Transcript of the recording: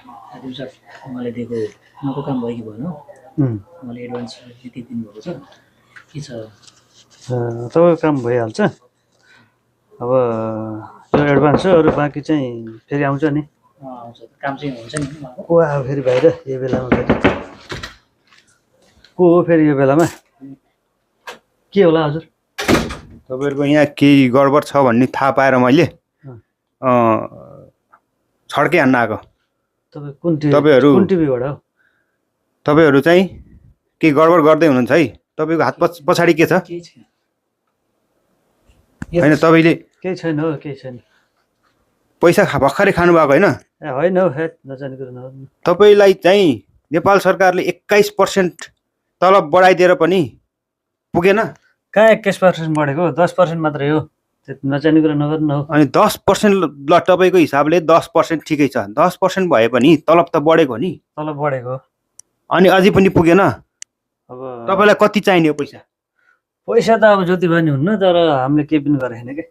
sir मलाई दिएको उहाँको काम भयो कि भएन मलाई एडभान्स यति दिनुभएको छ के छ तपाईँको काम भइहाल्छ अब यो एडभान्स छ अरू बाँकी चाहिँ फेरि आउँछ नि आउँछ काम चाहिँ हुन्छ नि उहाँको को आयो फेरि बाहिर यो बेलामा फेरि को हो फेरि यो बेलामा के होला हजुर तपाईहरुको यहाँ केही गडबड छ भन्ने थाहा पाएर मैले छड्के हान्न आएको तपाईँ कुन टिभीबाट हो तपाईहरु चाहिँ केही गडबड गर्दै हुनुहुन्छ है तपाईको हात पछाडी के छ केही छैन हैन तपाईले केही छैन हो केही छैन पैसा भर्खरै खानु भएको हैन ए होइन हौ हेट नजाने कुरा नगर्नु तपाईलाई चाहिँ नेपाल सरकारले 21% तलब बढाइदिएर पनि पुगेन कहाँ 21% बढेको 10% मात्रै हो नचाहिने कुरा नगर्नु हो अनि 10% ल तपाईको हिसाबले 10% ठिकै छ 10% भए पनि तलब त बढेको नि तलब बढेको अनि अझै पनि पुगेन अब तपाईलाई कति चाहिने हो पैसा पैसा त अब जति पनि हुन्न तर हामीले केही पनि गरेको छैन के